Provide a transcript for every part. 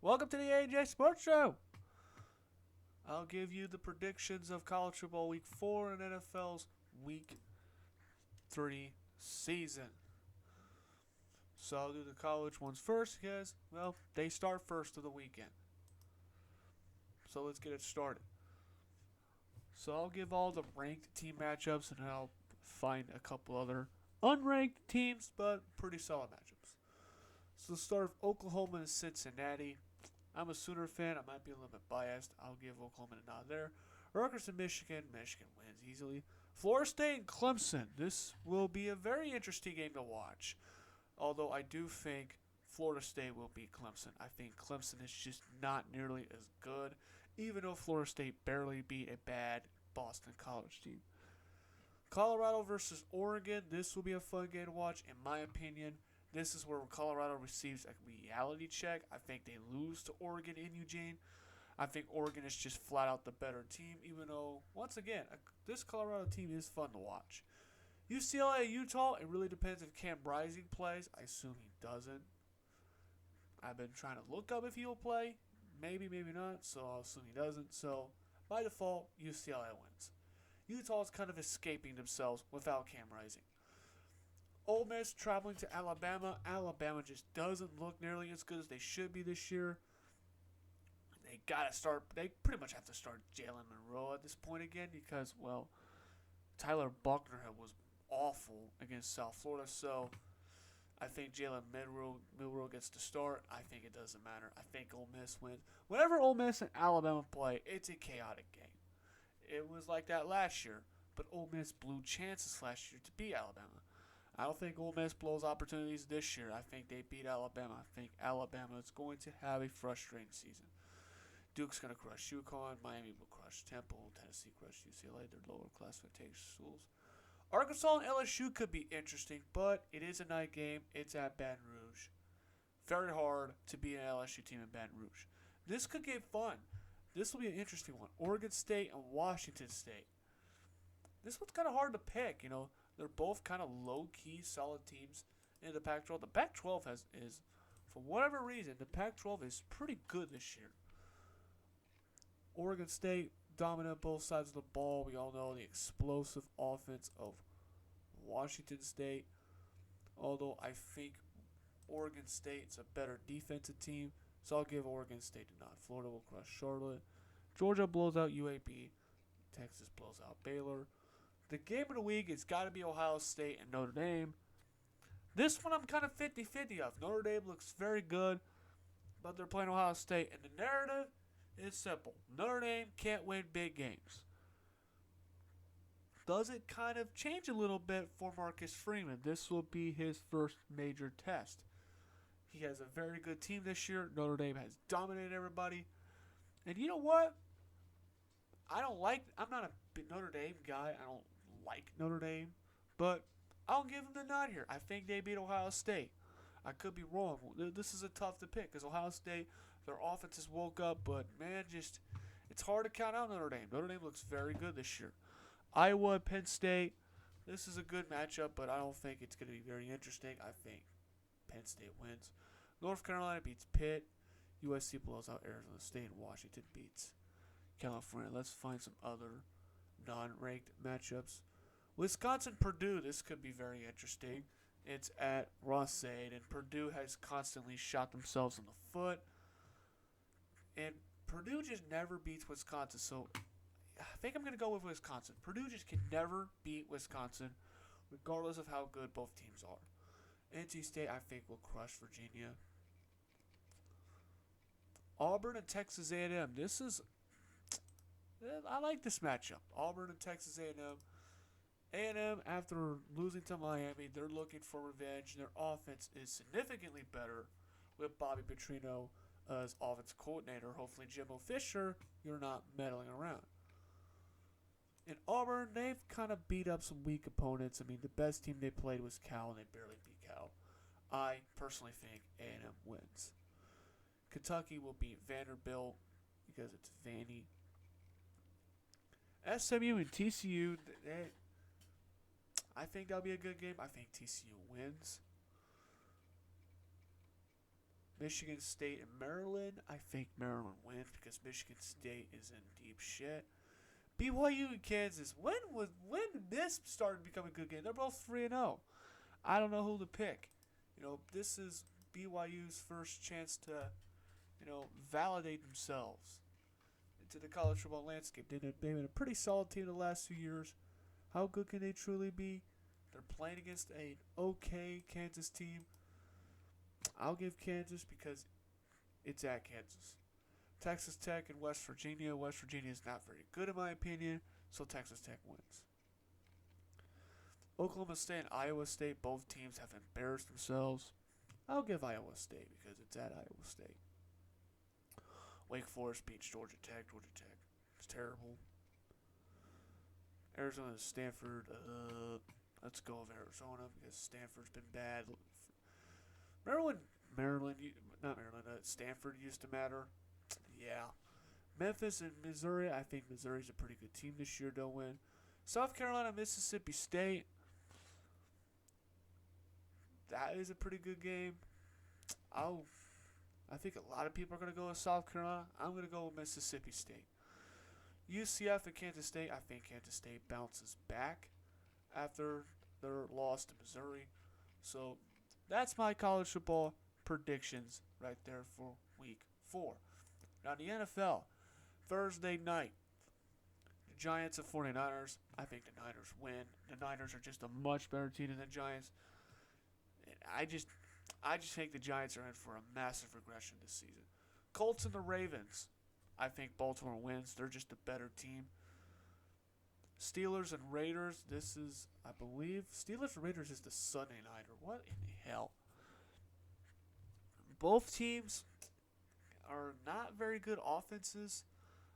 Welcome to the AJ Sports Show. I'll give you the predictions of college football week 4 and NFL's week 3 season. So I'll do the college ones first because, well, they start first of the weekend. So let's get it started. So I'll give all the ranked team matchups and then I'll find a couple other unranked teams but pretty solid matchups. So let's start with Oklahoma and Cincinnati. I'm a Sooner fan. I might be a little bit biased. I'll give Oklahoma a nod there. Rutgers and Michigan. Michigan wins easily. Florida State and Clemson. This will be a very interesting game to watch. Although I do think Florida State will beat Clemson. I think Clemson is just not nearly as good, even though Florida State barely beat a bad Boston College team. Colorado versus Oregon. This will be a fun game to watch, in my opinion. This is where Colorado receives a reality check. I think they lose to Oregon in Eugene. I think Oregon is just flat out the better team, even though, once again, this Colorado team is fun to watch. UCLA, Utah, it really depends if Cam Rising plays. I assume he doesn't. I've been trying to look up if he'll play. Maybe, maybe not, so I'll assume he doesn't. So, by default, UCLA wins. Utah is kind of escaping themselves without Cam Rising. Ole Miss traveling to Alabama. Alabama just doesn't look nearly as good as they should be this year. They pretty much have to start Jalen Monroe at this point again because, well, Tyler Buckner was awful against South Florida. So I think Jalen Milroe gets to start. I think it doesn't matter. I think Ole Miss wins. Whenever Ole Miss and Alabama play, it's a chaotic game. It was like that last year, but Ole Miss blew chances last year to beat Alabama. I don't think Ole Miss blows opportunities this year. I think they beat Alabama. I think Alabama is going to have a frustrating season. Duke's going to crush UConn. Miami will crush Temple. Tennessee crush UCLA. They're lower classification schools. Arkansas and LSU could be interesting, but it is a night game. It's at Baton Rouge. Very hard to beat an LSU team in Baton Rouge. This could get fun. This will be an interesting one. Oregon State and Washington State. This one's kind of hard to pick, They're both kind of low-key, solid teams in the Pac-12. The Pac-12 is, for whatever reason, the Pac-12 is pretty good this year. Oregon State dominant both sides of the ball. We all know the explosive offense of Washington State. Although I think Oregon State's a better defensive team, so I'll give Oregon State a nod. Florida will crush Charlotte. Georgia blows out UAB. Texas blows out Baylor. The game of the week has got to be Ohio State and Notre Dame. This one I'm kind of 50-50 of. Notre Dame looks very good, but they're playing Ohio State. And the narrative is simple. Notre Dame can't win big games. Does it kind of change a little bit for Marcus Freeman? This will be his first major test. He has a very good team this year. Notre Dame has dominated everybody. And you know what? I'm not a big Notre Dame guy. I don't like Notre Dame, but I'll give them the nod here. I think they beat Ohio State. I could be wrong. This is a tough to pick because Ohio State, their offense has woke up, but man, it's hard to count out Notre Dame. Notre Dame looks very good this year. Iowa, Penn State, this is a good matchup, but I don't think it's going to be very interesting. I think Penn State wins. North Carolina beats Pitt. USC blows out Arizona State, and Washington beats California. Let's find some other non-ranked matchups. Wisconsin-Purdue, this could be very interesting. It's at Ross-Ade, and Purdue has constantly shot themselves in the foot. And Purdue just never beats Wisconsin, so I think I'm going to go with Wisconsin. Purdue just can never beat Wisconsin, regardless of how good both teams are. NC State, I think, will crush Virginia. Auburn and Texas A&M. I like this matchup. Auburn and Texas A&M. A&M, after losing to Miami, they're looking for revenge. Their offense is significantly better with Bobby Petrino as offensive coordinator. Hopefully, Jimbo Fisher, you're not meddling around. In Auburn, they've kind of beat up some weak opponents. I mean, the best team they played was Cal, and they barely beat Cal. I personally think A&M wins. Kentucky will beat Vanderbilt because it's Vandy. SMU and TCU, I think that'll be a good game. I think TCU wins. Michigan State and Maryland. I think Maryland wins because Michigan State is in deep shit. BYU and Kansas. When did this start to become a good game? They're both 3-0. I don't know who to pick. This is BYU's first chance to, validate themselves into the college football landscape. They've been a pretty solid team the last 2 years. How good can they truly be? They're playing against an okay Kansas team. I'll give Kansas because it's at Kansas. Texas Tech and West Virginia. West Virginia is not very good in my opinion, so Texas Tech wins. Oklahoma State and Iowa State, both teams have embarrassed themselves. I'll give Iowa State because it's at Iowa State. Wake Forest beats Georgia Tech. Georgia Tech is terrible. Arizona and Stanford. Let's go with Arizona because Stanford's been bad. Stanford used to matter. Yeah. Memphis and Missouri. I think Missouri's a pretty good team this year. They'll win. South Carolina, Mississippi State. That is a pretty good game. I think a lot of people are going to go with South Carolina. I'm going to go with Mississippi State. UCF and Kansas State. I think Kansas State bounces back after their loss to Missouri. So that's my college football predictions right there for week 4. Now the NFL, Thursday night, the Giants and 49ers. I think the Niners win. The Niners are just a much better team than the Giants. And I just think the Giants are in for a massive regression this season. Colts and the Ravens. I think Baltimore wins. They're just a better team. Steelers and Raiders. This is, I believe, Steelers and Raiders is the Sunday nighter. What in the hell? Both teams are not very good offenses,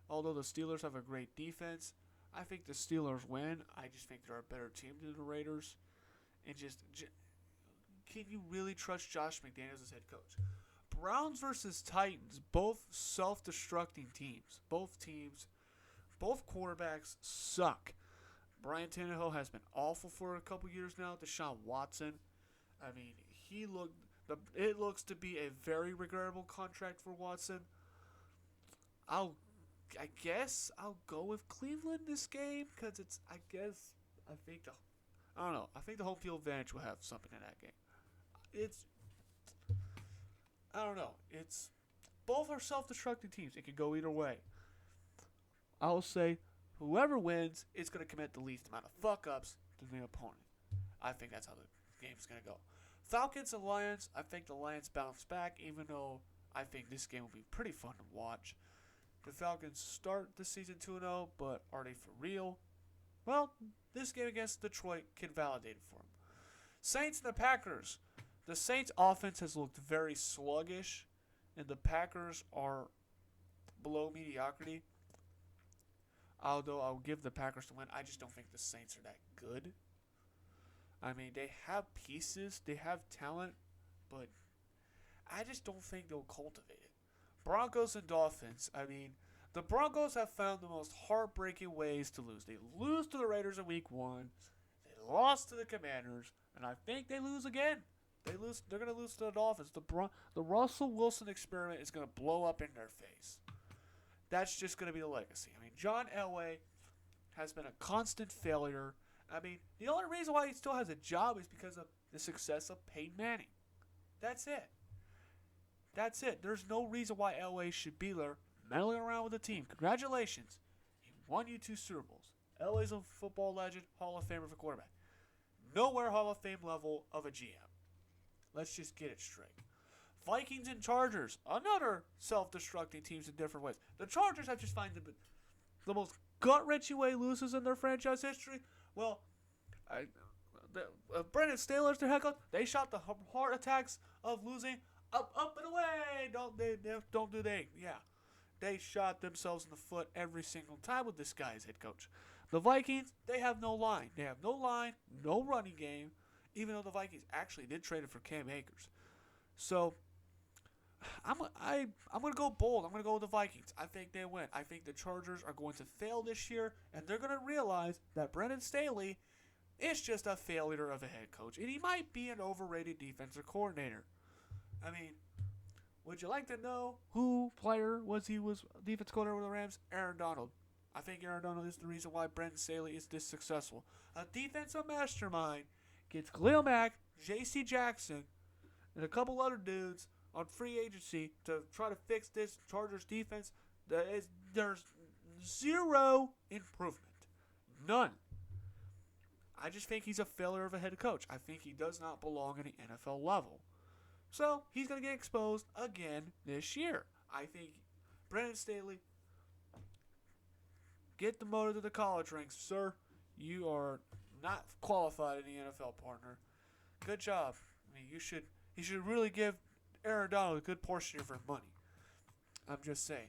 although the Steelers have a great defense. I think the Steelers win. I just think they're a better team than the Raiders. And can you really trust Josh McDaniels as head coach? Browns versus Titans, both self-destructing teams. Both quarterbacks suck. Brian Tannehill has been awful for a couple years now. Deshaun Watson, I mean, it looks to be a very regrettable contract for Watson. I guess I'll go with Cleveland this game because I think the home field advantage will have something in that game. I don't know. Both are self-destructing teams. It could go either way. I'll say whoever wins is going to commit the least amount of fuck-ups to the opponent. I think that's how the game's going to go. Falcons and Lions. I think the Lions bounce back, even though I think this game will be pretty fun to watch. The Falcons start the season 2-0, but are they for real? Well, this game against Detroit can validate it for them. Saints and the Packers. The Saints' offense has looked very sluggish, and the Packers are below mediocrity. Although I'll give the Packers to win, I just don't think the Saints are that good. I mean, they have pieces, they have talent, but I just don't think they'll cultivate it. Broncos and Dolphins. I mean, the Broncos have found the most heartbreaking ways to lose. They lose to the Raiders in week 1. They lost to the Commanders, and I think they lose again. They're going to lose to the Dolphins. The Russell Wilson experiment is going to blow up in their face. That's just going to be the legacy. I mean, John Elway has been a constant failure. I mean, the only reason why he still has a job is because of the success of Peyton Manning. That's it. There's no reason why Elway should be there meddling around with the team. Congratulations. He won you 2 Super Bowls. Elway's a football legend, Hall of Famer for quarterback. Nowhere Hall of Fame level of a GM. Let's just get it straight. Vikings and Chargers, another self-destructing teams in different ways. The Chargers have just found the most gut-wrenching way loses in their franchise history. Well, Brendan Staley's their head coach. They shot the heart attacks of losing up and away. Don't do they? Yeah, they shot themselves in the foot every single time with this guy as head coach. The Vikings, they have no line. They have no line, no running game. Even though the Vikings actually did trade it for Cam Akers. So, I'm going to go bold. I'm going to go with the Vikings. I think they win. I think the Chargers are going to fail this year, and they're going to realize that Brendan Staley is just a failure of a head coach, and he might be an overrated defensive coordinator. I mean, Would you like to know who player was defense coordinator with the Rams? Aaron Donald. I think Aaron Donald is the reason why Brendan Staley is this successful. A defensive mastermind gets Khalil Mack, J.C. Jackson, and a couple other dudes on free agency to try to fix this Chargers defense. There's zero improvement. None. I just think he's a failure of a head coach. I think he does not belong at the NFL level. So, he's going to get exposed again this year. I think Brendan Staley, get demoted to the college ranks, sir. You are not qualified in the NFL, partner. Good job. I mean, you should really give Aaron Donald a good portion of your money. I'm just saying.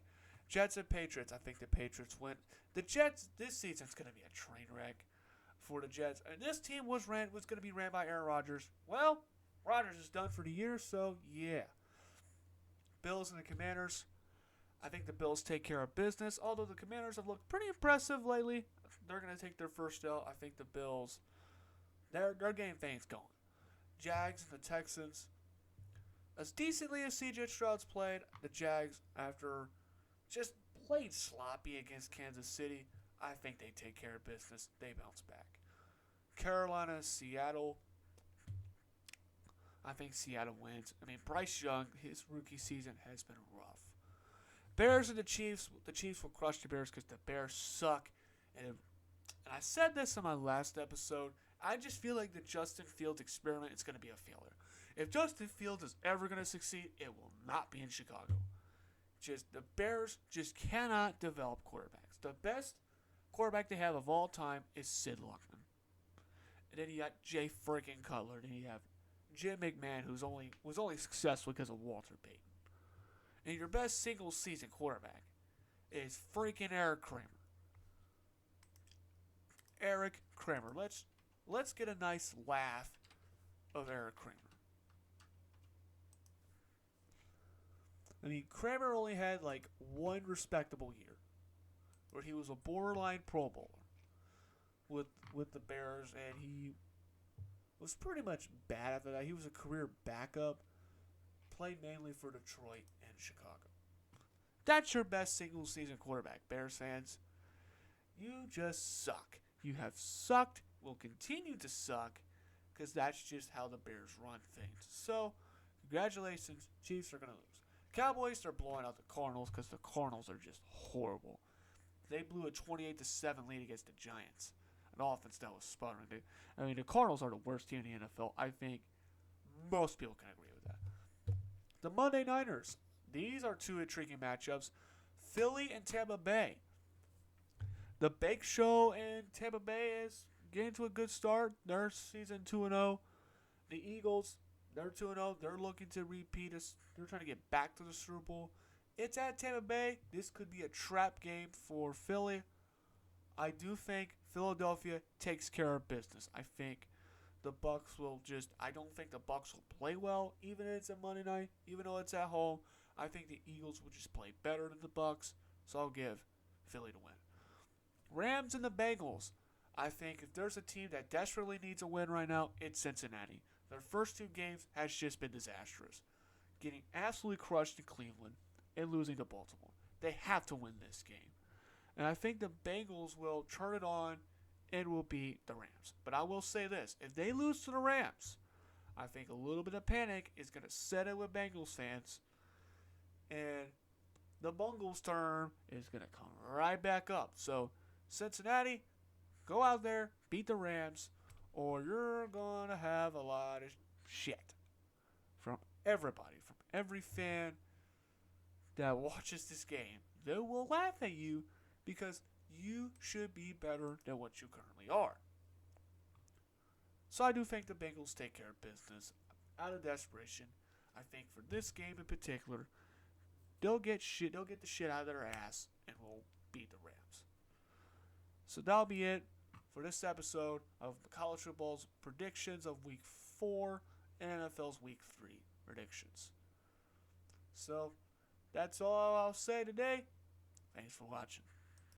Jets and Patriots. I think the Patriots win. The Jets this season's going to be a train wreck for the Jets. And this team was going to be ran by Aaron Rodgers. Well, Rodgers is done for the year, so yeah. Bills and the Commanders. I think the Bills take care of business. Although the Commanders have looked pretty impressive lately, they're going to take their first L. I think the Bills, their game thing's going. Jags and the Texans. As decently as C.J. Stroud's played, the Jags, after just played sloppy against Kansas City, I think they take care of business. They bounce back. Carolina, Seattle. I think Seattle wins. I mean, Bryce Young, his rookie season has been rough. Bears and the Chiefs. The Chiefs will crush the Bears because the Bears suck. And I said this in my last episode. I just feel like the Justin Fields experiment is going to be a failure. If Justin Fields is ever going to succeed, it will not be in Chicago. The Bears just cannot develop quarterbacks. The best quarterback they have of all time is Sid Luckman. And then you got Jay freaking Cutler. And you have Jim McMahon, who was only successful because of Walter Payton. And your best single season quarterback is freaking Eric Kramer. Eric Kramer. Let's get a nice laugh of Eric Kramer. I mean, Kramer only had like one respectable year where he was a borderline Pro Bowler with the Bears, and he was pretty much bad after that. He was a career backup, played mainly for Detroit and Chicago. That's your best single season quarterback, Bears fans. You just suck. You have sucked, will continue to suck, because that's just how the Bears run things. So, congratulations, Chiefs are going to lose. Cowboys are blowing out the Cardinals because the Cardinals are just horrible. They blew a 28-7 lead against the Giants. An offense that was sputtering. I mean, the Cardinals are the worst team in the NFL. I think most people can agree with that. The Monday Niners. These are two intriguing matchups. Philly and Tampa Bay. The Bake Show in Tampa Bay is getting to a good start. They're season 2-0. The Eagles, they're 2-0. They're looking to repeat us. They're trying to get back to the Super Bowl. It's at Tampa Bay. This could be a trap game for Philly. I do think Philadelphia takes care of business. I think the Bucs will I don't think the Bucs will play well, even if it's a Monday night, even though it's at home. I think the Eagles will just play better than the Bucs, so I'll give Philly to win. Rams and the Bengals. I think if there's a team that desperately needs a win right now, it's Cincinnati. Their first two games has just been disastrous. Getting absolutely crushed in Cleveland and losing to Baltimore. They have to win this game. And I think the Bengals will turn it on and will beat the Rams. But I will say this. If they lose to the Rams, I think a little bit of panic is going to set in with Bengals fans. And the Bengals turn is going to come right back up. So, Cincinnati, go out there, beat the Rams, or you're going to have a lot of shit from everybody, from every fan that watches this game. They will laugh at you because you should be better than what you currently are. So I do think the Bengals take care of business out of desperation. I think for this game in particular, they'll get the shit out of their ass and will beat the Rams. So that'll be it for this episode of the College Football's predictions of Week 4 and NFL's Week 3 predictions. So that's all I'll say today. Thanks for watching.